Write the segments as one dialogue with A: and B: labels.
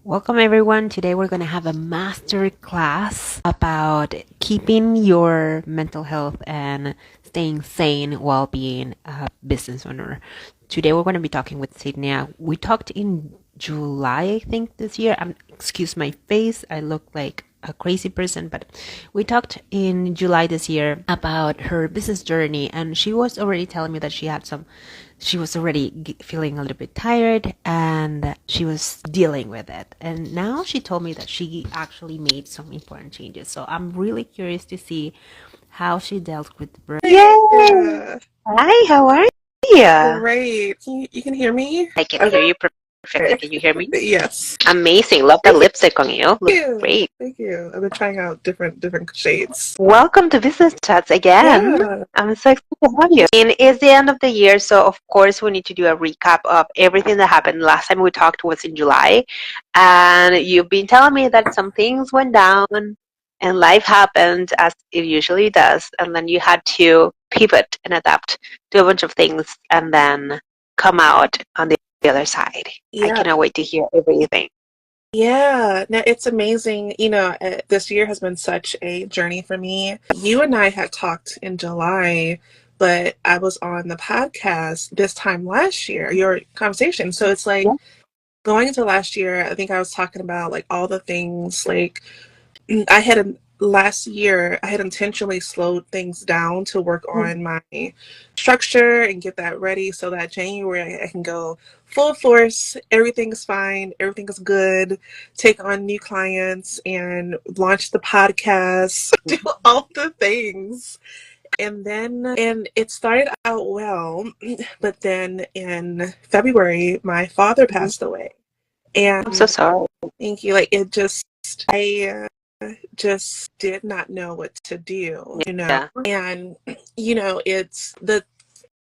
A: Welcome everyone. Today we're going to have a master class about keeping your mental health and staying sane while being a business owner. Today we're going to be talking with Synea. We talked in July, I think, this year. Excuse my face. I look like a crazy person, but we talked in July this year about her business journey, and she was already telling me that she was already feeling a little bit tired and she was dealing with it. And now she told me that she actually made some important changes. So I'm really curious to see how she dealt with burnout.
B: Yeah,
A: Hi, how are you?
B: great. You can hear me?
A: I can hear
B: Okay.
A: you perfectly. Can you hear me?
B: Yes.
A: Amazing. Love the lipstick on you.
B: Thank
A: Looks
B: you.
A: great.
B: Thank you. I've been trying out different shades.
A: Welcome to Business Chats again.
B: Yeah.
A: I'm so excited to have you. And it's the end of the year, so of course we need to do a recap of everything that happened. Last time we talked was in July, and you've been telling me that some things went down and life happened as it usually does, and then you had to pivot and adapt to a bunch of things and then come out on the other side. I
B: Yeah.
A: cannot wait to hear everything.
B: Yeah. Now it's amazing. This year has been such a journey for me. You and I had talked in July, but I was on the podcast this time last year, your conversation. So it's like
A: Yeah.
B: going into last year, I think I was talking about like all the things like I had last year I had intentionally slowed things down to work on my structure and get that ready so that January I can go full force. Everything's fine, everything is good, take on new clients and launch the podcast, do all the things. And it started out well, but then in February my father
A: Mhm.
B: passed away.
A: I'm so
B: And
A: sorry.
B: thank you. Like I just did not know what to do.
A: Yeah.
B: And, it's the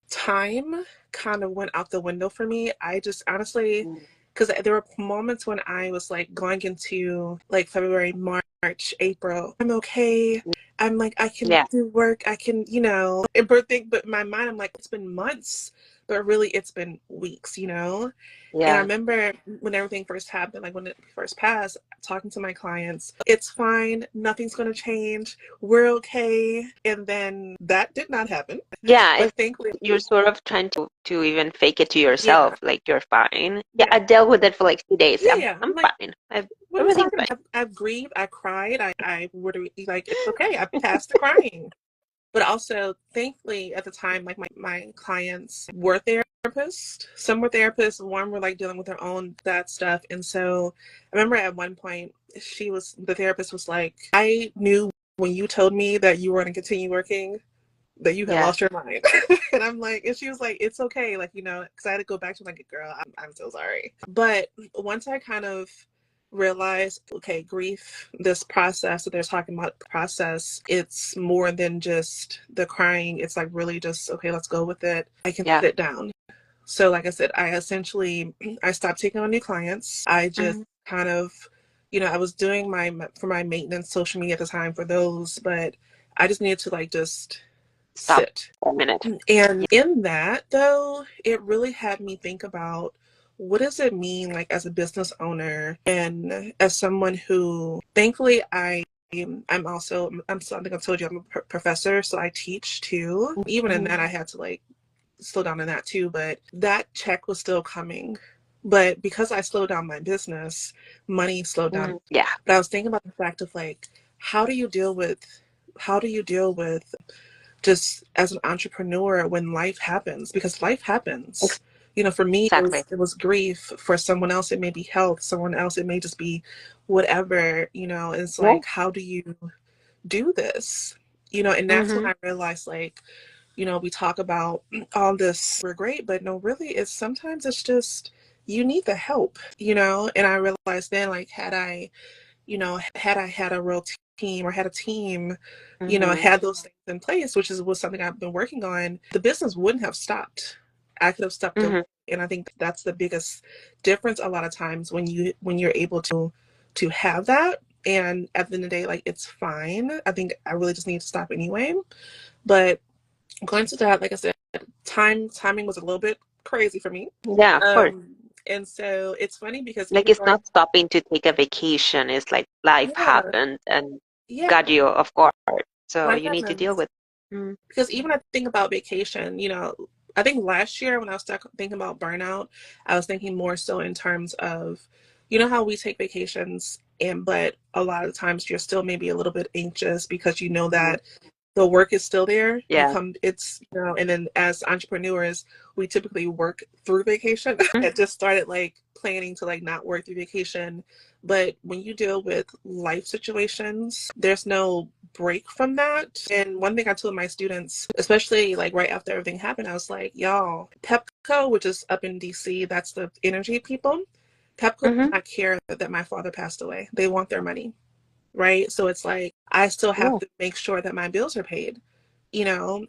B: time kind of went out the window for me. I just honestly, because there were moments when I was like going into like February, March, April, I'm okay. I'm like, I can
A: Yeah.
B: do work. I can, and but in my mind, I'm like, it's been months, but really it's been weeks. And I
A: Yeah.
B: remember when everything first happened, like when it first passed, talking to my clients, it's fine, nothing's going to change, we're okay. And then that did not happen.
A: Yeah,
B: But thankfully,
A: you're sort of trying to even fake it to yourself,
B: yeah,
A: like you're fine. Yeah,
B: yeah,
A: I dealt with it for like 2 days.
B: yeah,
A: I'm
B: yeah. I'm
A: I'm
B: like,
A: fine.
B: what are we
A: Everything's
B: talking
A: fine.
B: about? I've grieved, I cried, I would like, it's okay, I passed the crying. But also, thankfully, at the time, like my clients were therapists. Some were therapists, one were like dealing with their own that stuff. And so I remember at one point, the therapist was like, I knew when you told me that you were going to continue working, that you had
A: Yeah,
B: lost your mind. And I'm like, and she was like, it's okay. Like, because I had to go back to like, girl, I'm so sorry. But once I kind of realized, okay, grief, this process that they're talking about, process, it's more than just the crying. It's like really just, okay, let's go with it. I can
A: yeah.
B: sit down. So like I said, I stopped taking on new clients. I just
A: Mhm.
B: kind of, I was doing for my maintenance social media at the time for those, but I just needed to like just
A: Stop
B: sit.
A: for a minute.
B: And in that, though, it really had me think about what does it mean, like as a business owner and as someone who, thankfully, I think I've told you I'm a professor, so I teach too. Even in that, I had to like slow down in that too, but that check was still coming. But because I slowed down my business, money slowed down.
A: Mhm. Yeah,
B: But I was thinking about the fact of like, how do you deal with how do you deal with just as an entrepreneur when life happens, because life happens. For me
A: exactly.
B: it was grief. For someone else it may be health, someone else it may just be whatever. And it's
A: Yeah.
B: like, how do you do this? And that's when
A: Mhm.
B: I realized, like, we talk about all this, we're great, but no, really, it's sometimes it's just you need the help. And I realized then, like, had I had a real team, or had a team,
A: Mhm.
B: had those things in place, which was something I've been working on, the business wouldn't have stopped. I could have stepped away.
A: Mhm.
B: And I think that's the biggest difference a lot of times when you're able to have that. And at the end of the day, like, it's fine. I think I really just need to stop anyway. But going to that, like I said, timing was a little bit crazy for me.
A: Yeah, of course.
B: And so it's funny because
A: Like
B: even
A: it's
B: though I,
A: not stopping to take a vacation. It's like life
B: yeah,
A: happened and
B: yeah,
A: got you off guard. So
B: life
A: you need to deal
B: happens.
A: with it. Mm,
B: Because even I think about vacation, I think last year when I was thinking about burnout, I was thinking more so in terms of, how we take vacations but a lot of times you're still maybe a little bit anxious because you know
A: mhm.
B: that the work is still there.
A: Yeah.
B: And then as entrepreneurs, we typically work through vacation. I just started like planning to like not work through vacation. But when you deal with life situations, there's no break from that. And one thing I told my students, especially like right after everything happened, I was like, y'all, Pepco, which is up in DC, that's the energy people. Pepco does
A: Mm-hmm.
B: not care that my father passed away. They want their money, right? So it's like I still have
A: Yeah.
B: to make sure that my bills are paid,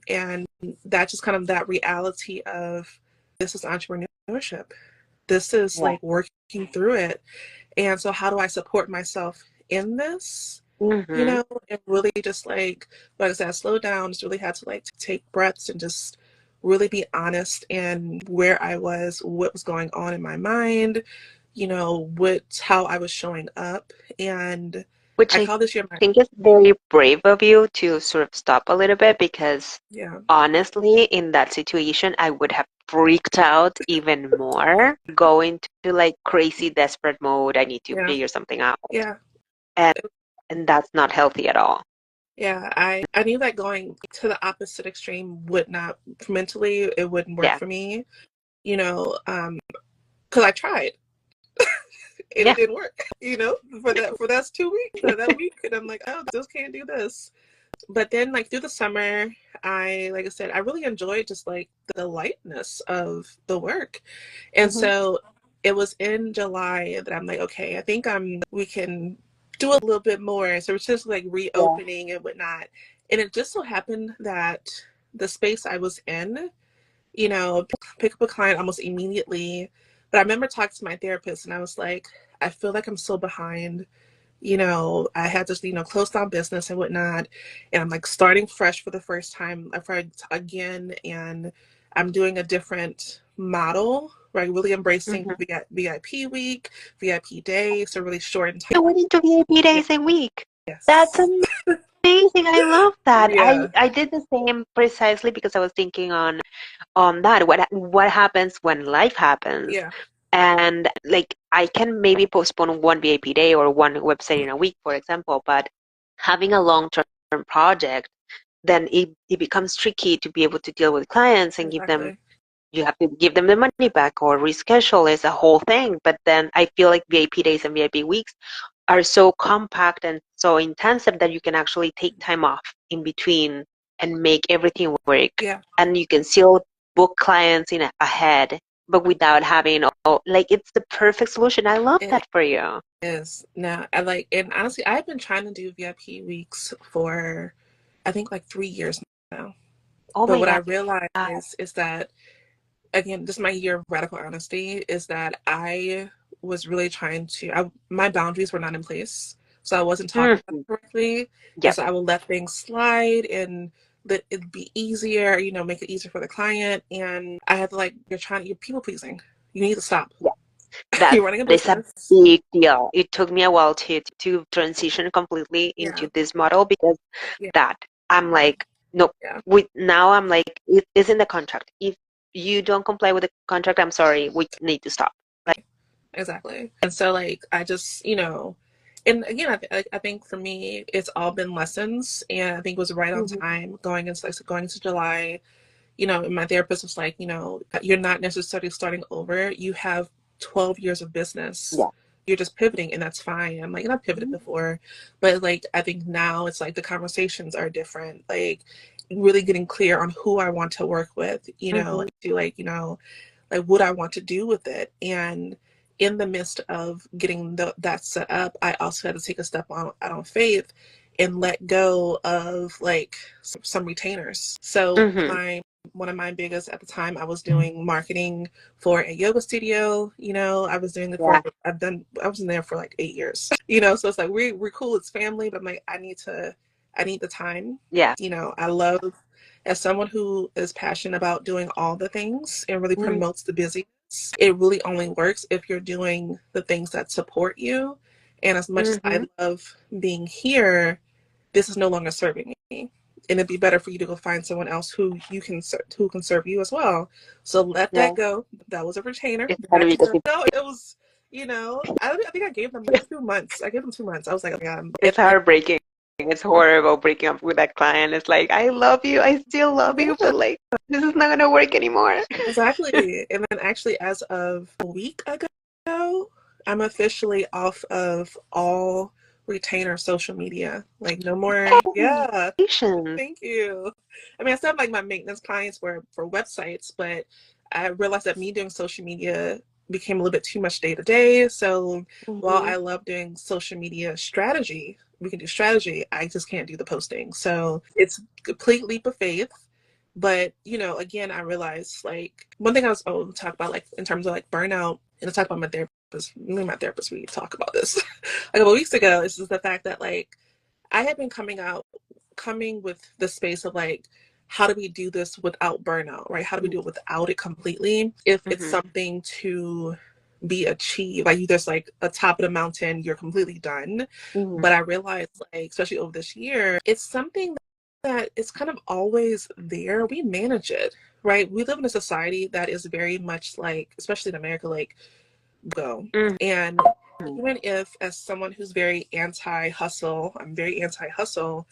B: and that's just kind of that reality of this is entrepreneurship. This is
A: Yeah.
B: like working through it. And so how do I support myself in this?
A: Mm-hmm.
B: And really just like I said, slow down, just really had to like take breaths and just really be honest in where I was, what was going on in my mind, how I was showing up. And
A: Which
B: I
A: I
B: call this year my,
A: think is very brave of you to sort of stop a little bit because
B: yeah,
A: honestly, in that situation, I would have freaked out even more, going to like crazy desperate mode. I need to
B: yeah,
A: figure something out.
B: yeah.
A: And and that's not healthy at all.
B: Yeah, I knew that going to the opposite extreme would not mentally it wouldn't work
A: Yeah.
B: for me, because I tried and it
A: Yeah.
B: didn't work, for that 2 weeks or that week, and I'm like, oh, just can't do this. But then like through the summer, like I said, I really enjoyed just like the lightness of the work, and
A: Hmm.
B: so it was in July that I'm like, okay, I think we can do a little bit more. So it's just like
A: Yeah.
B: reopening and whatnot. And it just so happened that the space I was in, pick up a client almost immediately. But I remember talking to my therapist and I was like, I feel like I'm so behind. I had to, close down business and whatnot. And I'm like starting fresh for the first time again. And I'm doing a different model, right? Really embracing
A: Hmm.
B: VIP week, VIP day. So really short and tight.
A: I went into VIP
B: Yeah.
A: days a week. That's
B: Yes.
A: amazing. I love that.
B: Yeah.
A: I did the same precisely because I was thinking on that. What happens when life happens?
B: Yeah.
A: And like I can maybe postpone one VIP day or one website in a week, for example, but having a long-term project, then it becomes tricky to be able to deal with clients and give them
B: Exactly.
A: you have to give them the money back or reschedule is a whole thing. But then I feel like VIP days and VIP weeks are so compact and so intensive that you can actually take time off in between and make everything work.
B: Yeah.
A: And you can still book clients in ahead, but without having all, like it's the perfect solution. I love
B: It
A: that for you.
B: is. Now, and honestly, I've been trying to do VIP weeks for, I think, like 3 years now.
A: Oh
B: But
A: my
B: what I
A: God.
B: realized is that, again, this is my year of radical honesty, is that I was really my boundaries were not in place. So I wasn't talking about
A: Mhm.
B: it correctly. And
A: Yep.
B: so I would let things slide and that it'd be easier, make it easier for the client. And I had to like, you're people pleasing. You need to stop.
A: Yeah. That
B: You're running a
A: is a
B: business.
A: big deal. It took me a while to transition completely
B: Yeah.
A: into this model because
B: Yeah.
A: that I'm like, no,
B: Yeah.
A: with now I'm like, it is in the contract. If you don't comply with the contract, I'm sorry, we need to stop. Like,
B: Exactly. And so like I just, and again, I think for me it's all been lessons, and I think it was right on
A: mhm,
B: time going into July. And my therapist was like, you're not necessarily starting over. You have 12 years of business.
A: yeah.
B: You're just pivoting, and that's fine. I'm like, and I've pivoted
A: Mhm,
B: before, but like I think now it's like the conversations are different. Like really getting clear on who I want to work with,
A: mhm,
B: and to like what I want to do with it. And in the midst of getting that set up, I also had to take a step out on faith and let go of like some retainers. So
A: mhm,
B: one of my biggest at the time, I was doing marketing for a yoga studio. I was doing it
A: yeah.
B: I was in there for like 8 years. So it's like we're cool, it's family, but I'm like, I need the time.
A: Yeah.
B: I love, as someone who is passionate about doing all the things and really
A: Mhm,
B: promotes the busy. it really only works if you're doing the things that support you. And as much as I love being here, this is no longer serving me. And it'd be better for you to go find someone else who who can serve you as well. So let
A: Yeah.
B: that go. That was a retainer.
A: It's hard
B: Back to
A: because
B: the no. It was, I think I gave them 2 months. I gave them 2 months. I was like, oh my God.
A: it's heartbreaking. It's horrible breaking up with that client. It's like, I love you, I still love you,
B: Yeah,
A: but like, this is not gonna work anymore.
B: exactly. And then actually, as of a week ago, I'm officially off of all retainer social media. Like no more. Yeah.
A: Congratulations.
B: Thank you. I mean, I still have like my maintenance clients for websites, but I realized that me doing social media became a little bit too much day to day. So while
A: Mm-hmm.
B: I love doing social media strategy, we can do strategy. I just can't do the posting. So it's a complete leap of faith. But again, I realized like one thing I was talk about like in terms of like burnout, and I talk about my therapist. Me and my therapist, we talk about this a couple weeks ago. This is the fact that like I had been coming with the space of like, how do we do this without burnout, right? How do we do it without it completely? If it's
A: Mm-hmm.
B: something to be achieved, like you just like a top of the mountain, you're completely done.
A: Mm-hmm.
B: But I realized, like, especially over this year, it's something that it's kind of always there. We manage it, right? We live in a society that is very much like, especially in America, like go. And even if, as someone who's very anti hustle, I'm very anti hustle,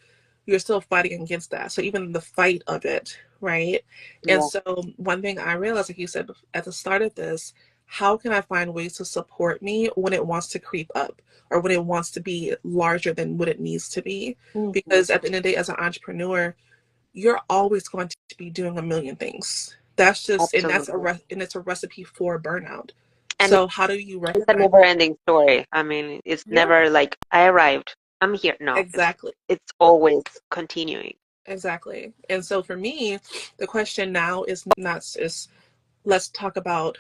B: you're still fighting against that. So even the fight of it, right? And
A: Yeah.
B: so one thing I realized, like you said at the start of this, how can I find ways to support me when it wants to creep up or when it wants to be larger than what it needs to be?
A: Mm-hmm.
B: Because at the end of the day, as an entrepreneur, you're always going to be doing a million things. That's just, and
A: Absolutely.
B: and it's a recipe for burnout.
A: And
B: So how do you
A: it's a
B: recognize?
A: never-ending story. I mean, it's
B: Yeah,
A: never like I arrived, I'm here. No,
B: exactly.
A: it's always continuing.
B: Exactly. And so for me, the question now is not is let's talk about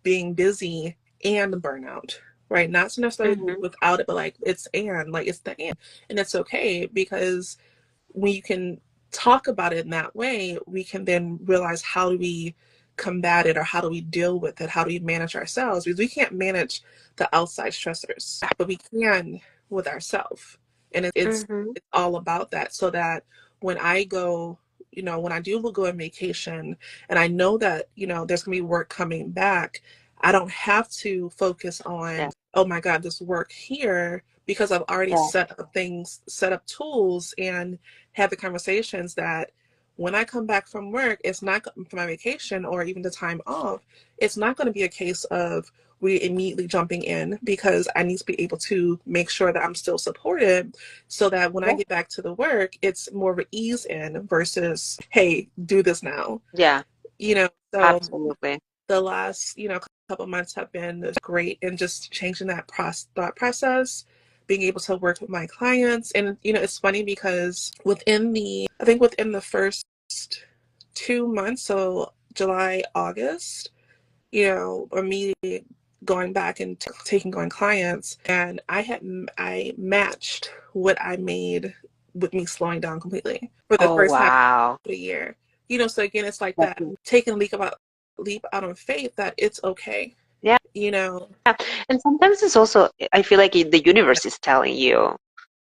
B: being busy and burnout, right? Not so necessarily
A: Mm-hmm.
B: without it, but like it's the and it's okay because when you can talk about it in that way, we can then realize how do we combat it or how do we deal with it? How do we manage ourselves? Because we can't manage the outside stressors, but we can with ourselves. And
A: Mm-hmm.
B: it's all about that. So that when I go, when I do go on vacation and I know that, there's gonna be work coming back, I don't have to focus
A: Yeah.
B: on, oh my God, this work here because I've already
A: Yeah.
B: set up tools and have the conversations that when I come back from work, it's not from my vacation or even the time off. It's not going to be a case of we immediately jumping in because I need to be able to make sure that I'm still supported so that when I
A: Yeah.
B: get back to the work, it's more of an ease in versus, hey, do this now.
A: Yeah.
B: So
A: Absolutely.
B: the last, couple of months have been great in just changing that thought process, being able to work with my clients. And, it's funny because I think within the first 2 months, so July, August, or me going back and taking on clients, and I matched what I made with me slowing down completely for the
A: Oh
B: first half of
A: wow.
B: the year. So again, it's like that
A: Definitely.
B: taking a leap out on faith that it's okay.
A: Yeah.
B: You know,
A: And sometimes it's also, I feel like the universe is telling you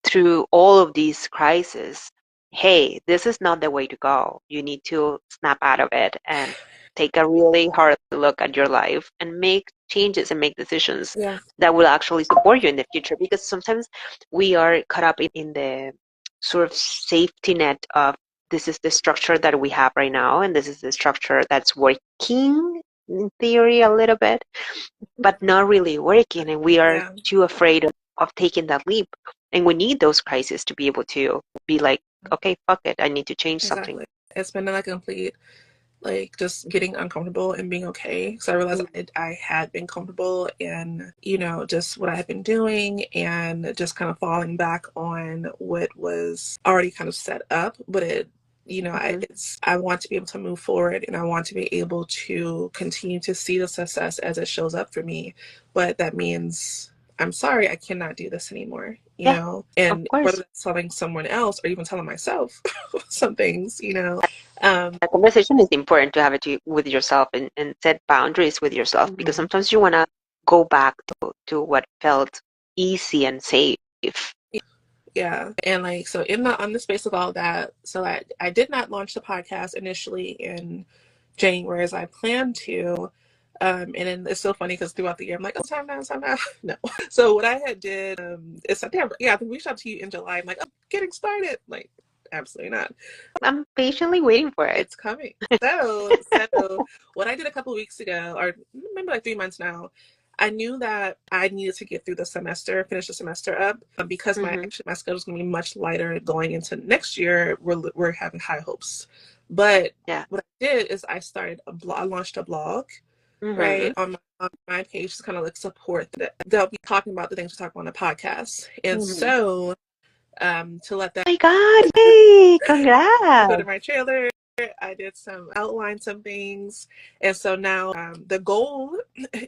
A: through all of these crises, hey, this is not the way to go. You need to snap out of it and take a really hard look at your life and make changes and make decisions
B: yeah,
A: that will actually support you in the future. Because sometimes we are caught up in the sort of safety net of this is the structure that we have right now, and this is the structure that's working in theory a little bit but not really working, and we are
B: yeah,
A: too afraid of taking that leap, and we need those crises to be able to be like, okay, fuck it, I need to change something.
B: exactly. It's been like a complete like just getting uncomfortable and being okay. So I realized I had been comfortable in, just what I had been doing and just kind of falling back on what was already kind of set up. But
A: Mm-hmm.
B: I want to be able to move forward and I want to be able to continue to see the success as it shows up for me. But that means I'm sorry, I cannot do this anymore,
A: Yeah, of
B: and whether
A: course.
B: that's telling someone else or even telling myself some things. Um,
A: That conversation is important to have it with yourself and set boundaries with yourself because
B: mhm.
A: sometimes you want to go back to what felt easy and safe.
B: Yeah. And like, so on the space of all that, so I did not launch the podcast initially in January as I planned to. And then it's so funny because throughout the year, I'm like, oh, time now, time now. No. So what I had did is, damn, yeah, I think we reached out to you in July. I'm like, oh, getting started. Like, absolutely not.
A: I'm patiently waiting for it.
B: It's coming. So what I did a couple of weeks ago, or maybe like 3 months now, I knew that I needed to get through the semester, finish the semester up, because
A: Mm-hmm.
B: my schedule is going to be much lighter going into next year. We're having high hopes, but
A: Yeah.
B: what I did is I started a blog. I launched a blog,
A: Mm-hmm.
B: right, on my page to kind of like support that. They'll be talking about the things we talk about on the podcast, and
A: Mm-hmm.
B: so to let that
A: Oh my God! Yay! Congrats!
B: put in my trailer. I did outline some things. And so now the goal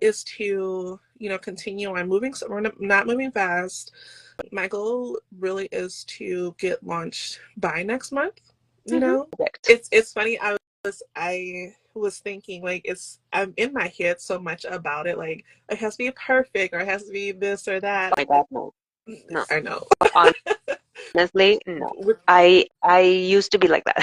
B: is to, continue on moving. So we're not moving fast. My goal really is to get launched by next month. You
A: Mm-hmm.
B: know,
A: Perfect.
B: it's funny. I was thinking like I'm in my head so much about it. Like it has to be perfect or it has to be this or that.
A: Oh my God, no, no.
B: I know.
A: Honestly, no. I used to be like that.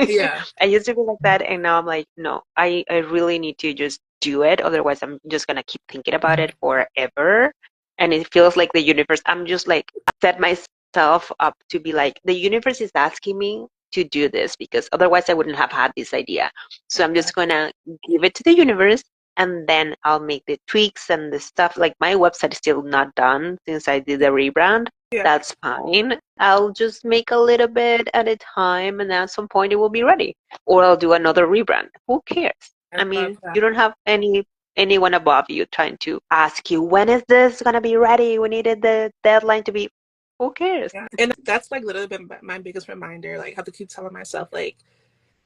B: Yeah.
A: I used to be like that, and now I'm like, no. I really need to just do it. Otherwise, I'm just gonna keep thinking about it forever, and it feels like the universe. I'm just like set myself up to be like the universe is asking me to do this because otherwise I wouldn't have had this idea. So I'm just
B: Exactly.
A: gonna give it to the universe, and then I'll make the tweaks and the stuff. Like my website is still not done since I did the rebrand.
B: Yeah.
A: That's fine. I'll just make a little bit at a time, and at some point it will be ready. Or I'll do another rebrand. Who cares?
B: I
A: I
B: love
A: mean,
B: that.
A: you don't have anyone above you trying to ask you when is this gonna be ready? We needed the deadline to be. Who cares?
B: Yeah. And that's like literally been my biggest reminder. Like, I have to keep telling myself, like,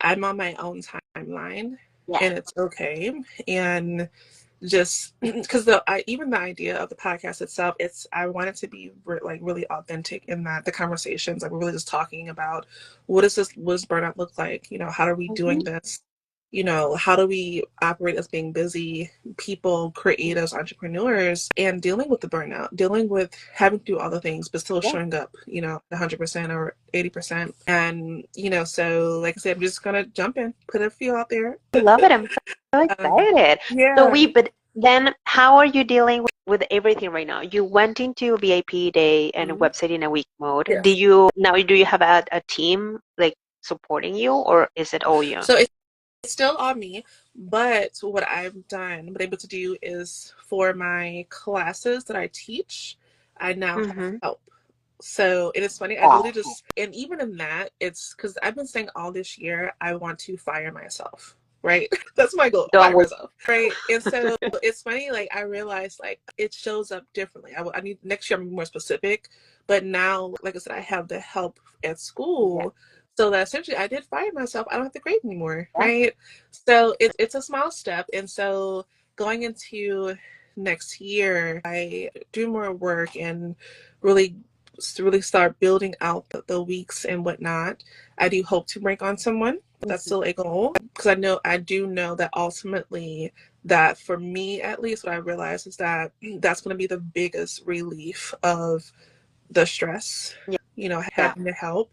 B: I'm on my own timeline
A: Yeah.
B: and it's okay. And just because even the idea of the podcast itself, I want it to be like really authentic in that the conversations, like, we're really just talking about what does burnout look like? How are we
A: Mm-hmm.
B: doing this? How do we operate as being busy people, creators, entrepreneurs, and dealing with the burnout, dealing with having to do all the things, but still
A: Yeah.
B: showing up, 100% or 80%. And, so like I said, I'm just going to jump in, put a few out there.
A: I love it. I'm so
B: um,
A: excited. So
B: yeah.
A: but then how are you dealing with everything right now? You went into VIP day and
B: Mhm.
A: website in a week mode.
B: Yes.
A: Do you have a team like supporting you or is it all you?
B: So it's still on me, but what I've been able to do is for my classes that I teach, I now have
A: Mm-hmm.
B: help. So it is funny. I
A: Wow.
B: literally and even in that, it's because I've been saying all this year, I want to fire myself, right? That's my goal,
A: Done
B: fire
A: with.
B: myself, right? And so it's funny, like, I realized, like, it shows up differently. I need next year, I'm more specific, but now, like I said, I have the help at
A: Yeah.
B: school. So that essentially I did fire myself. I don't have to grade anymore,
A: Yeah.
B: right? So it's a small step. And so going into next year, I do more work and really start building out the weeks and whatnot. I do hope to bring on someone. That's
A: Mm-hmm.
B: still a goal because I do know that ultimately, that for me at least, what I realize is that that's going to be the biggest relief of the stress,
A: Yeah. Yeah.
B: having to help.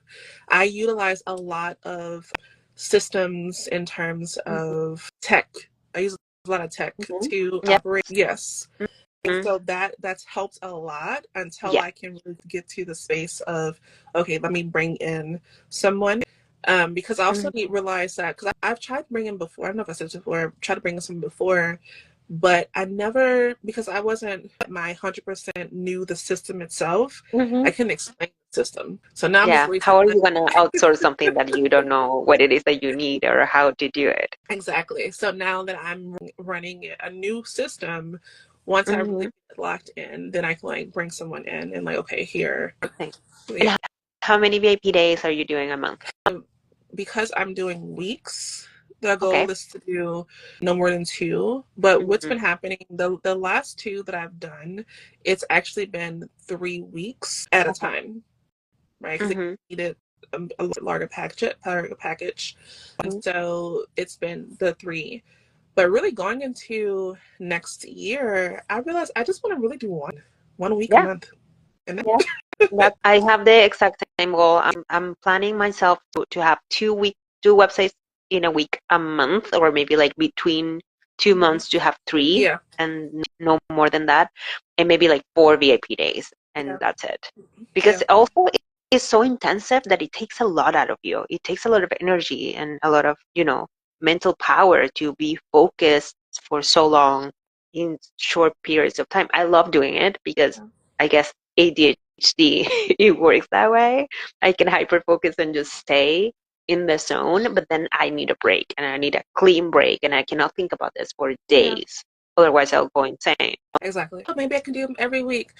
B: I utilize a lot of systems in terms
A: Mm-hmm.
B: of tech. I use a lot of tech
A: Mm-hmm.
B: to
A: Yeah.
B: operate. Yes. And
A: Mm-hmm.
B: so that's helped a lot until
A: Yeah.
B: I can really get to the space of, okay, let me bring in someone. Because I also
A: Mm-hmm.
B: realize that, because I've tried bringing before, I don't know if I said this before, I've tried to bring in someone before, but I never, because I wasn't my 100% knew the system itself,
A: Mm-hmm.
B: I couldn't explain the system. So now I'm just
A: Yeah.
B: really
A: How are
B: taking
A: you gonna outsource something that you don't know what it is that you need or how to do it?
B: exactly. So now that I'm running a new system, once I really
A: Mm-hmm.
B: get locked in, then I can like bring someone in and like, okay, here,
A: Okay. And
B: yeah.
A: how many VIP days are you doing a month?
B: Because I'm doing weeks, The
A: Okay.
B: goal is to do no more than two. But what's
A: Mm-hmm.
B: been happening, the last two that I've done, it's actually been 3 weeks at a
A: Okay.
B: time, right? Because
A: Mm-hmm.
B: it needed a larger package. And so it's been the three. But really going into next year, I realized I just want to really do one week a
A: Yeah.
B: month. And
A: Yeah. That I have the exact same goal. I'm planning myself to have 2 websites in a week, a month, or maybe like between 2 months to have three,
B: yeah,
A: and no more than that, and maybe like 4 VIP days, and
B: yeah,
A: that's it. Because
B: yeah,
A: also it is so intensive that it takes a lot out of you. It takes a lot of energy and a lot of, mental power to be focused for so long in short periods of time. I love doing it because I guess ADHD, it works that way. I can hyper focus and just stay in the zone, but then I need a break and I need a clean break and I cannot think about this for
B: yeah.
A: days. Otherwise, I'll go insane.
B: Exactly. Oh, maybe I can do them every week.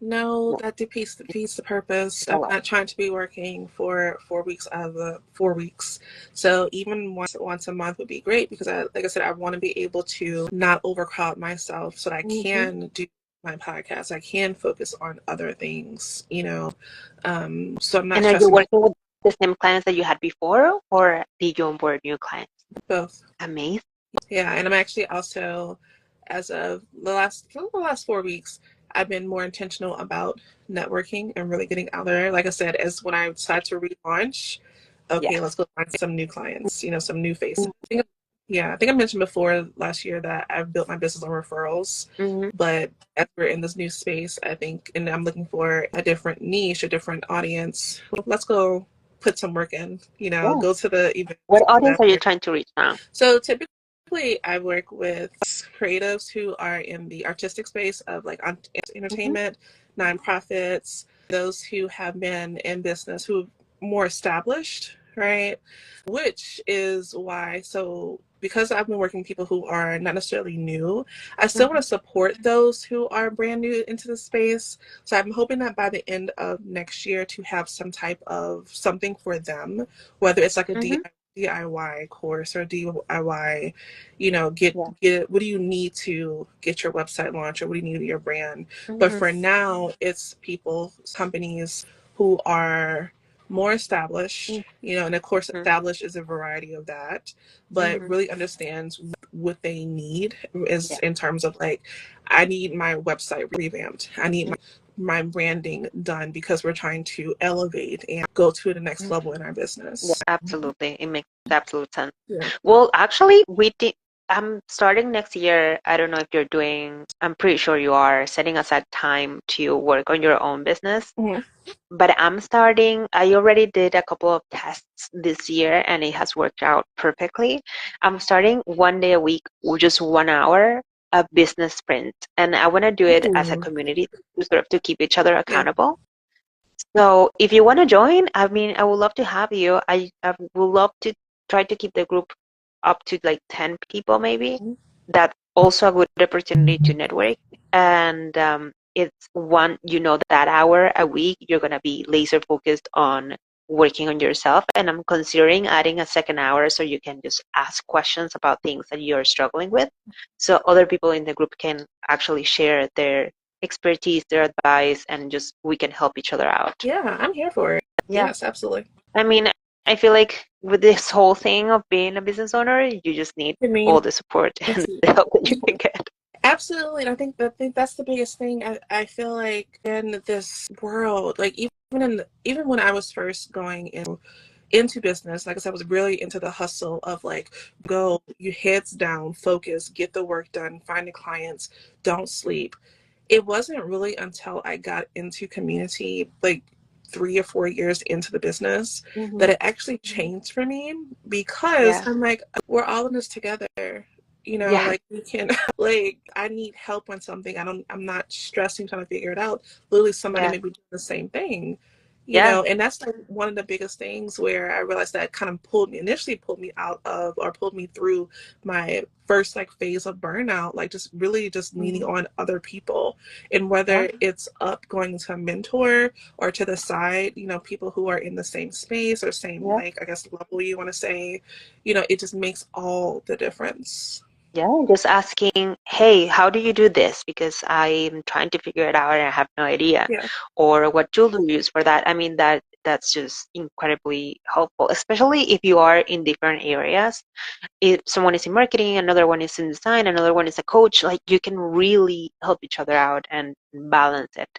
B: No,
A: No,
B: that defeats the purpose.
A: it's a
B: I'm
A: lot.
B: not trying to be working for 4 weeks out of the 4 weeks. So even once a month would be great because like I said, I want to be able to not overcrowd myself so that I
A: Hmm.
B: can do my podcast. I can focus on other things. So I'm not
A: And are you
B: stressing
A: working with the same clients that you had before, or did you onboard new clients?
B: both.
A: Amazing.
B: Yeah, and I'm actually also, as of the last 4 weeks, I've been more intentional about networking and really getting out there. Like I said, as when I decide to relaunch, okay, let's
A: Yes.
B: go find some new clients, some new faces. I think I mentioned before last year that I've built my business on referrals,
A: Mm-hmm.
B: but as we're in this new space, I think, and I'm looking for a different niche, a different audience. Let's go put some work in.
A: Yeah.
B: Go to the events.
A: What audience are you trying to reach now?
B: So typically, I work with creatives who are in the artistic space of like
A: Mm-hmm.
B: entertainment, nonprofits, those who have been in business who are more established, right? Which is why, so because I've been working with people who are not necessarily new, I still want
A: Mm-hmm.
B: to support those who are brand new into the space. So I'm hoping that by the end of next year to have some type of something for them, whether it's like a
A: Mm-hmm.
B: DIY course or DIY,
A: Yeah.
B: get what do you need to get your website launched or what do you need to your brand. But
A: Mm-hmm.
B: for now, it's people, companies who are more established, and of course,
A: Mm-hmm.
B: established is a variety of that, but
A: Mm-hmm.
B: really understands what they need is
A: Yeah.
B: in terms of like, I need my website revamped. I need my branding done because we're trying to elevate and go to the next level in our
A: Yeah,
B: business.
A: absolutely. It makes absolute sense.
B: Yeah.
A: Well, actually, we did. I'm starting next year. I don't know if you're doing, I'm pretty sure you are setting aside time to work on your own business.
B: Mhm.
A: But I already did a couple of tests this year and it has worked out perfectly. I'm starting 1 day a week, or just 1 hour, a business sprint. And I want to do it as a
B: Ooh.
A: community to sort of to keep each other
B: Yeah.
A: accountable. So if you want to join, I mean, I would love to have you. I would love to try to keep the group up to like 10 people, maybe. That's also a good opportunity to network. And it's that hour a week, you're going to be laser focused on working on yourself. And I'm considering adding a second hour so you can just ask questions about things that you're struggling with. So other people in the group can actually share their expertise, their advice, and just we can help each other out.
B: Yeah, I'm here for it.
A: Yeah.
B: Yes, absolutely.
A: I mean, I feel like with this whole thing of being a business owner, you just need
B: I mean,
A: all the support and the help that you can get.
B: absolutely. And I think that's the biggest thing. I feel like in this world, like even when I was first going into business, like I said, I was really into the hustle of like go, you heads down, focus, get the work done, find the clients, don't sleep. It wasn't really until I got into community, like 3 or 4 years into the business, that
A: Hmm.
B: it actually changed for me because
A: Yeah.
B: I'm like, we're all in this together.
A: Yeah.
B: Like we can, like, I need help on something. I'm not stressing trying to figure it out. Literally, somebody
A: Yeah.
B: may be doing the same thing.
A: Yeah.
B: And that's like one of the biggest things where I realized that kind of initially pulled me out of, or pulled me through my first like phase of burnout, like just really just leaning
A: Mhm.
B: on other people. And
A: Yeah.
B: whether it's up going to a mentor or to the side, people who are in the same space or same,
A: Yeah.
B: like, I guess, level you want to say, it just makes all the difference.
A: Yeah, just asking, hey, how do you do this? Because I'm trying to figure it out and I have no idea.
B: Yeah.
A: Or what tool do you use for that? I mean, that's just incredibly helpful, especially if you are in different areas. If someone is in marketing, another one is in design, another one is a coach, like you can really help each other out and balance it.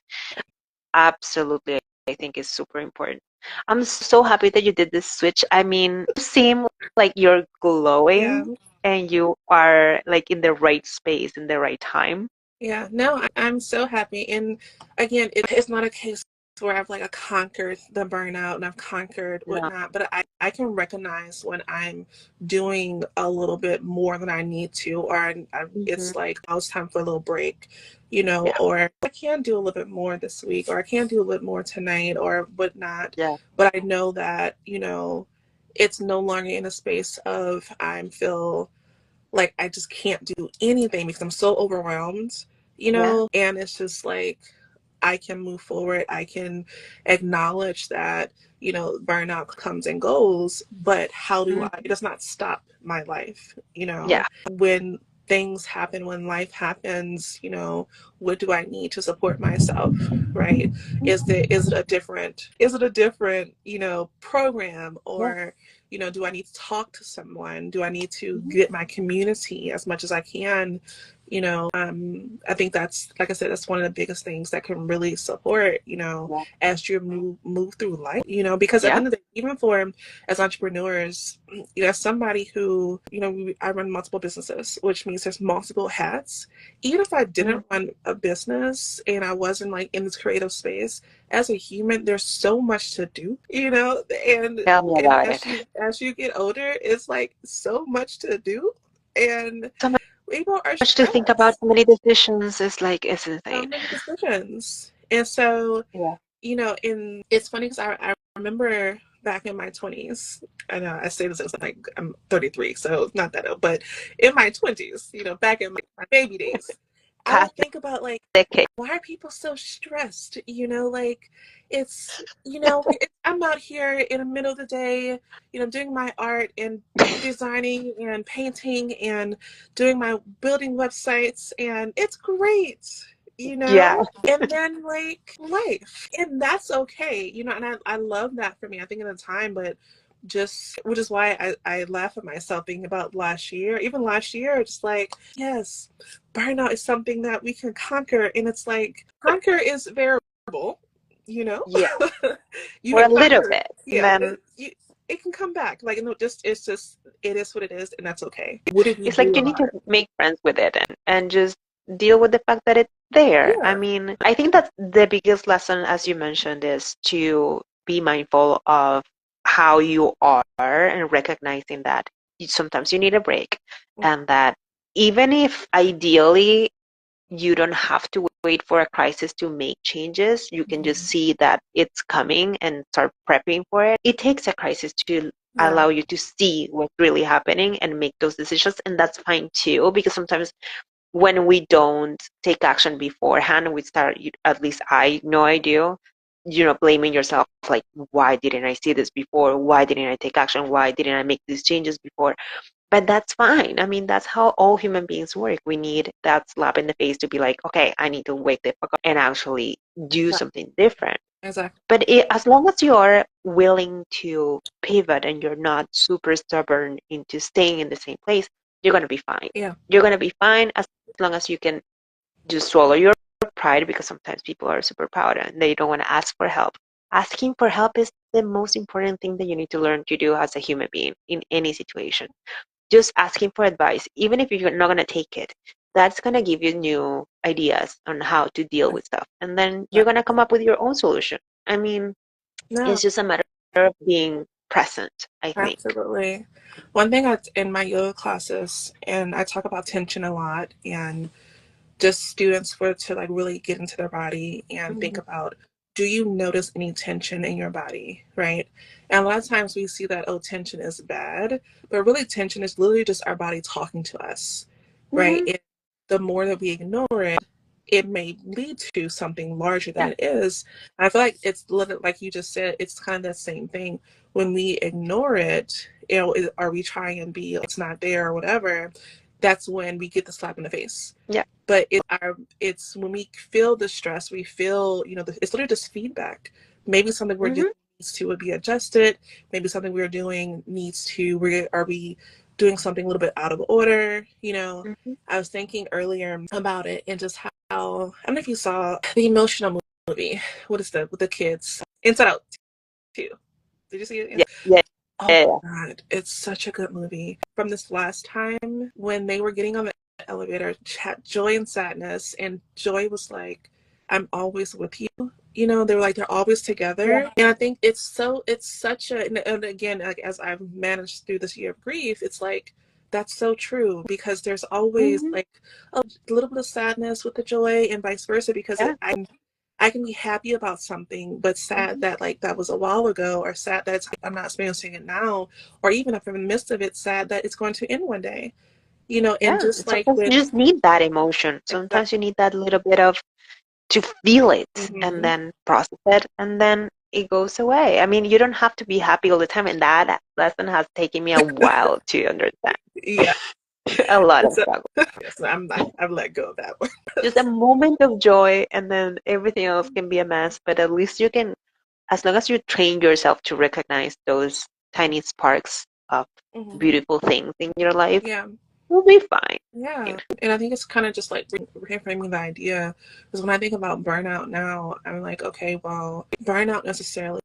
A: Absolutely, I think is super important. I'm so happy that you did this switch. I mean, you seem like you're
B: Yeah.
A: glowing and you are like in the right space in the right time.
B: Yeah, no, I'm so happy. And again, it's not a case where I've like conquered the burnout and I've conquered
A: No.
B: whatnot, but I can recognize when I'm doing a little bit more than I need to, or
A: Hmm.
B: it's like, oh, it's time for a little break,
A: Yeah,
B: or I can do a little bit more this week, or I can do a little bit more tonight, or whatnot.
A: yeah,
B: But I know that, it's no longer in a space of feel like I just can't do anything because I'm so overwhelmed,
A: yeah,
B: and it's just like I can move forward. I can acknowledge that, burnout comes and goes, but how do
A: mm,
B: it does not stop my life,
A: yeah,
B: when things happen, when life happens, what do I need to support myself, right? Is it a different, program,
A: yeah,
B: or do I need to talk to someone? Do I need to get my community as much as I can? I think that's, like I said, that's one of the biggest things that can really support,
A: yeah,
B: as you move through life, because at the
A: yeah,
B: end of the day, even for as entrepreneurs, as somebody who, I run multiple businesses, which means there's multiple hats. Even if I
A: mm,
B: didn't run a business and I wasn't like in this creative space, as a human, there's so much to do, and
A: tell me
B: and
A: about
B: as
A: it.
B: you get older, it's like so much to do, and
A: So
B: people are
A: much to think about,
B: stressed.
A: so many decisions. It's
B: So
A: insane.
B: many decisions, and so
A: Yeah,
B: and it's funny because I remember back in my 20s. I know I say this as like I'm 33, so it's not that old, but in my 20s, back in my baby days, I would
A: past
B: think about like,
A: decade.
B: why are people so stressed? Like it's, I'm out here in the middle of the day, doing my art and designing and painting and doing my building websites, and it's great,
A: Yeah,
B: and then like life, and that's okay, and I love that for me. I think at the time, but just, which is why I laugh at myself thinking about last year, even last year, just like, yes, burnout is something that we can conquer, and it's like conquer is variable, you know
A: yeah,
B: you
A: for
B: can
A: a little
B: conquer it,
A: bit, and
B: yeah, but
A: then
B: it can come back, like, just it is what it is, and that's okay. What did you
A: it's like
B: do
A: you need
B: about
A: to
B: it?
A: make friends with it and just deal with the fact that it's there. I
B: Yeah.
A: mean, I think that's the biggest lesson, as you mentioned, is to be mindful of how you are and recognizing that sometimes you need a break, and that even if ideally you don't have to wait for a crisis to make changes. You can just
B: Mhm.
A: see that it's coming and start prepping for it. It takes a crisis to
B: Yeah.
A: allow you to see what's really happening and make those decisions. And that's fine too, because sometimes when we don't take action beforehand, we start, at least I know I do, blaming yourself like, why didn't I see this before? Why didn't I take action? Why didn't I make these changes before? But that's fine. I mean, that's how all human beings work. We need that slap in the face to be like, okay, I need to wake the fuck up and actually do
B: Right.
A: something different.
B: Exactly.
A: But as long as you are willing to pivot and you're not super stubborn into staying in the same place, you're going to be fine.
B: Yeah.
A: You're going to be fine as long as you can just swallow your pride, because sometimes people are super proud and they don't want to ask for help. Asking for help is the most important thing that you need to learn to do as a human being in any situation. Just asking for advice, even if you're not going to take it, that's going to give you new ideas on how to deal with stuff. And then you're going to come
B: Exactly.
A: up with your own solution. I mean,
B: No,
A: it's just a matter of being present, I think.
B: absolutely. One thing in my yoga classes, and I talk about tension a lot, and just students for to like really get into their body and think
A: Mhm.
B: about do you notice any tension in your body, right? And a lot of times we see that, oh, tension is bad, but really tension is literally just our body talking to us, right?
A: Mm-hmm.
B: And the more that we ignore it, it may lead to something larger than
A: Yeah.
B: it is. I feel like it's like you just said, it's kind of the same thing. When we ignore it, are we trying and be, it's not there or whatever, that's when we get the slap in the face.
A: Yeah.
B: But it's when we feel the stress, we feel, it's literally just feedback. Maybe something we're doing
A: Mm-hmm.
B: needs to be adjusted. Maybe something we're doing needs to, are we doing something a little bit out of order?
A: Mm-hmm.
B: I was thinking earlier about it and just how, I don't know if you saw the emotional movie. What is that with the kids? Inside Out 2. Did you see it?
A: Yeah. Yeah.
B: Oh
A: Yeah.
B: my God, it's such a good movie. From this last time when they were getting on the elevator, Joy and Sadness, and Joy was like, I'm always with you. They were like, they're always
A: Yeah.
B: together. And I think it's such a, and again, like, as I've managed through this year of grief, it's like, that's so true because there's always
A: Mm-hmm.
B: like a little bit of sadness with the joy and vice versa because
A: Yeah.
B: I can be happy about something, but sad
A: Mm-hmm.
B: that like that was a while ago, or sad that I'm not experiencing it now, or even if I'm in the midst of it, sad that it's going to end one day. And
A: Yeah.
B: just like
A: Sometimes you
B: with
A: just need that emotion.
B: exactly,
A: Sometimes you need that little bit of to feel it and
B: hmm
A: then process it and then it goes away. I mean, you don't have to be happy all the time, and that lesson has taken me a while to understand.
B: yeah.
A: A lot of
B: So,
A: struggle.
B: yes, I've let go of that one.
A: Just a moment of joy, and then everything else can be a mess, but at least you can, as long as you train yourself to recognize those tiny sparks of
B: hmm
A: beautiful things in your life,
B: Yeah,
A: you'll be fine.
B: yeah, and I think it's kind of just like reframing the idea because when I think about burnout now, I'm like, okay, well, burnout necessarily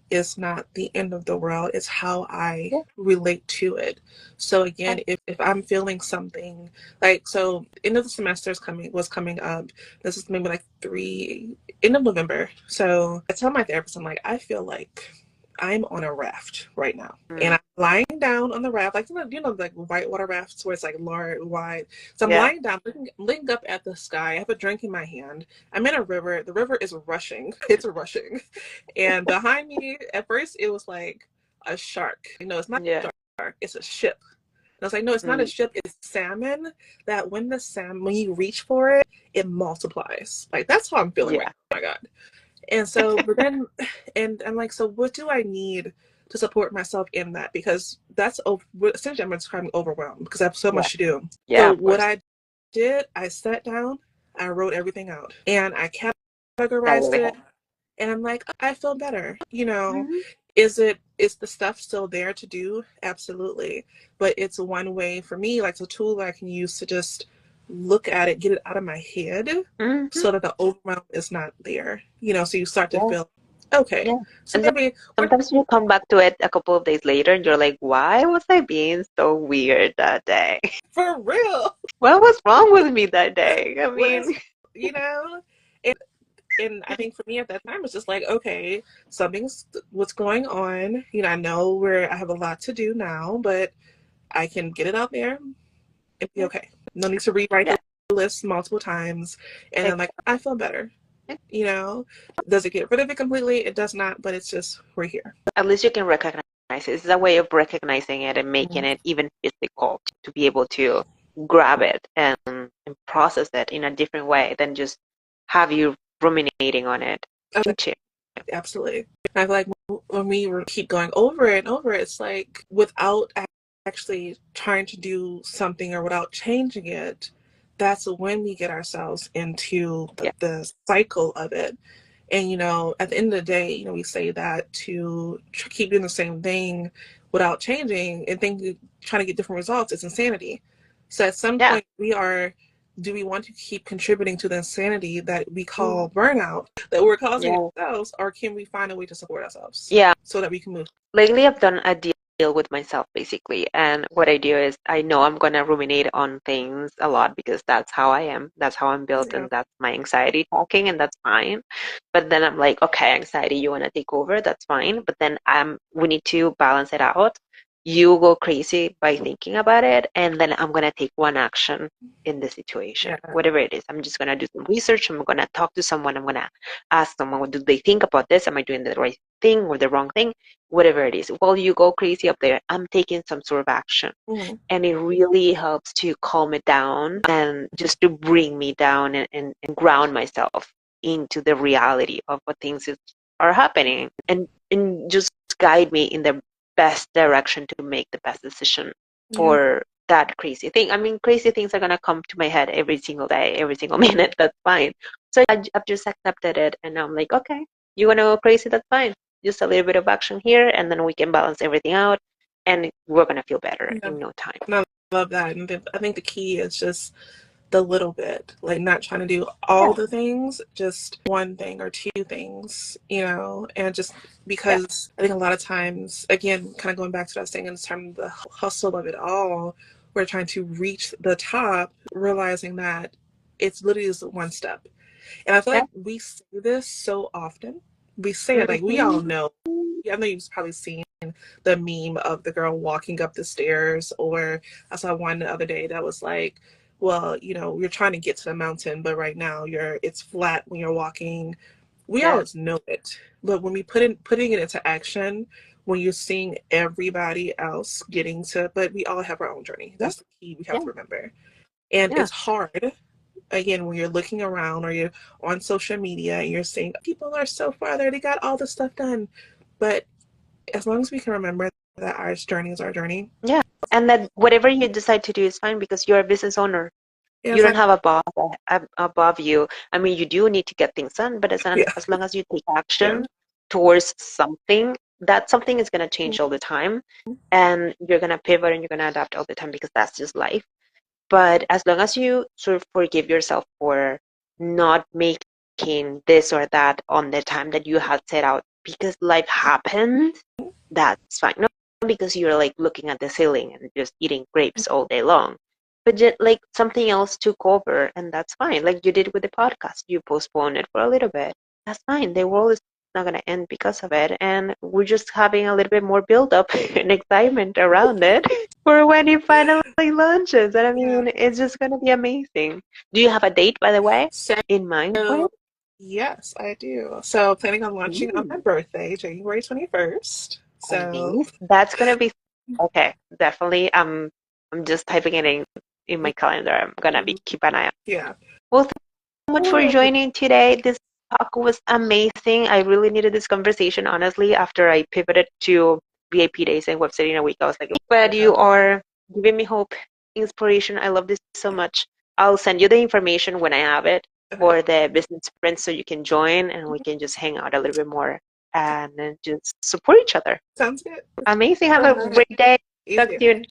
B: is not the end of the world. It's how I
A: Yeah,
B: relate to it. So
A: yeah.
B: again, if I'm feeling something like, so end of the semester was coming up. This is maybe like end of November. So I tell my therapist, I'm like, I feel like I'm on a raft right now. And
A: Mm,
B: I'm lying down on the raft, like like whitewater rafts where it's like large, wide. So I'm
A: yeah,
B: lying down, looking up at the sky. I have a drink in my hand. I'm in a river. The river is rushing. It's rushing. And behind me, at first, it was like a shark. No, it's not
A: yeah,
B: a shark. It's a ship. And I was like, no, it's not a
A: mm,
B: ship. It's salmon. That when you reach for it, it multiplies. Like that's how I'm feeling right
A: yeah,
B: now. Oh my God. And so, but then, and I'm like, so what do I need to support myself in that? Because essentially I'm describing overwhelmed because I have so
A: yeah,
B: much to do.
A: yeah,
B: So
A: of
B: what
A: course.
B: I did, I sat down, I wrote everything out, and I
A: That
B: categorized
A: really
B: it,
A: helps.
B: and I'm like, I feel better.
A: Hmm.
B: Is the stuff still there to do? Absolutely. But it's one way for me, like it's a tool that I can use to just look at it, get it out of my head
A: Hmm.
B: so that the overwhelm is not there. So you start to
A: Yeah,
B: feel, okay,
A: yeah.
B: so
A: And
B: maybe we're
A: sometimes you come back to it a couple of days later and you're like, why was I being so weird that day?
B: for real.
A: What was wrong with me that day? I
B: What is,
A: mean,
B: you know? And I think for me at that time, it's just like, okay, something's what's going on. I know where I have a lot to do now, but I can get it out there and be
A: yeah,
B: okay. No need to rewrite
A: yeah,
B: the list multiple times. And then, like,
A: exactly.
B: I feel better. Does it get rid of it completely? It does not, but it's just, we're here.
A: At least you can recognize it. It's a way of recognizing it and making
B: Mhm.
A: it even physical to be able to grab it and process it in a different way than just have you ruminating on it.
B: Okay,
A: Teach it.
B: absolutely. I feel like when we keep going over it and over it, it's like without actually trying to do something or without changing it, that's when we get ourselves into
A: Yeah,
B: the cycle of it. And, at the end of the day, we say that to keep doing the same thing without changing and trying to get different results is insanity. So at some
A: yeah,
B: point, do we want to keep contributing to the insanity that we
A: mm,
B: call burnout that we're causing
A: yeah,
B: ourselves, or can we find a way to support ourselves
A: yeah.
B: so that we can move?
A: Lately, I've done a deal with myself basically, and what I do is I know I'm gonna ruminate on things a lot because that's how I am, that's how I'm built,
B: Yeah.
A: and that's my anxiety talking, and that's fine. But then I'm like, okay, anxiety, you wanna take over, that's fine, but then we need to balance it out you go crazy by thinking about it, and then I'm gonna take one action in the situation,
B: Yeah.
A: whatever it is. I'm just gonna do some research. I'm gonna talk to someone. I'm gonna ask someone, what do they think about this? Am I doing the right thing or the wrong thing? Whatever it is. While you go crazy up there, I'm taking some sort of action.
B: Mm-hmm.
A: And it really helps to calm it down and just to bring me down and ground myself into the reality of what things are happening, and just guide me in the best direction to make the best decision
B: Yeah.
A: for that crazy thing. I mean, crazy things are going to come to my head every single day, every single minute. That's fine. So I've just accepted it, and I'm like, okay, you want to go crazy? That's fine. Just a little bit of action here, and then we can balance everything out, and we're going to feel better
B: Yeah.
A: in no time.
B: And I love that. And I think the key is just the little bit, like not trying to do all
A: Yeah,
B: the things, just one thing or two things, and just
A: yeah,
B: because I think a lot of times, again, kind of going back to that thing in terms of the hustle of it all, we're trying to reach the top, realizing that it's literally just one step. And I feel
A: yeah.
B: like we say this so often. We say it like we all
A: Mm-hmm.
B: know. I know you've probably seen the meme of the girl walking up the stairs, or I saw one the other day that was like, well, you're trying to get to the mountain, but right now it's flat when you're walking. We
A: Yeah,
B: always know it, but when we putting it into action, when you're seeing everybody else getting to, but we all have our own journey.
A: yeah,
B: That's the key we have
A: yeah,
B: to remember. And
A: yeah.
B: it's hard, again, when you're looking around or you're on social media and you're seeing people are so far there, they got all the stuff done. But as long as we can remember that our journey is our journey.
A: Yeah. And that whatever you decide to do is fine because you're a business owner.
B: Yeah,
A: You
B: it's
A: don't
B: like,
A: have a boss above you. I mean, you do need to get things done, but
B: yeah,
A: as long as you take
B: yeah.
A: action towards something, that something is going to change all the time. And you're going to pivot and you're going to adapt all the time because that's just life. But as long as you sort of forgive yourself for not making this or that on the time that you had set out because life happened, that's fine. Not because you're like looking at the ceiling and just eating grapes all day long, but just like something else took over, and that's fine. Like you did with the podcast, you postponed it for a little bit. That's fine. The world is not going to end because of it, and we're just having a little bit more build up and excitement around it for when it finally launches. And I
B: Yeah.
A: mean, it's just going to be amazing. Do you have a date, by the way,
B: So,
A: in mind for it?
B: yes, I do. So, planning on launching on my
A: Ooh.
B: birthday, January 21st. So,
A: Amazing. That's gonna be okay. Definitely. I'm just typing it in my calendar. I'm gonna be keep an eye out.
B: yeah.
A: Well, thank you so much for joining today. This talk was amazing. I really needed this conversation, honestly, after I pivoted to VIP days and website in a week. I was like, glad
B: Yeah.
A: you are giving me hope, inspiration. I love this so much. I'll send you the information when I have it
B: Okay.
A: for the business sprint so you can join and we can just hang out a little bit more and then just support each other.
B: Sounds good.
A: Amazing. Have
B: So
A: a
B: much.
A: great day.
B: You
A: Talk
B: too.
A: to you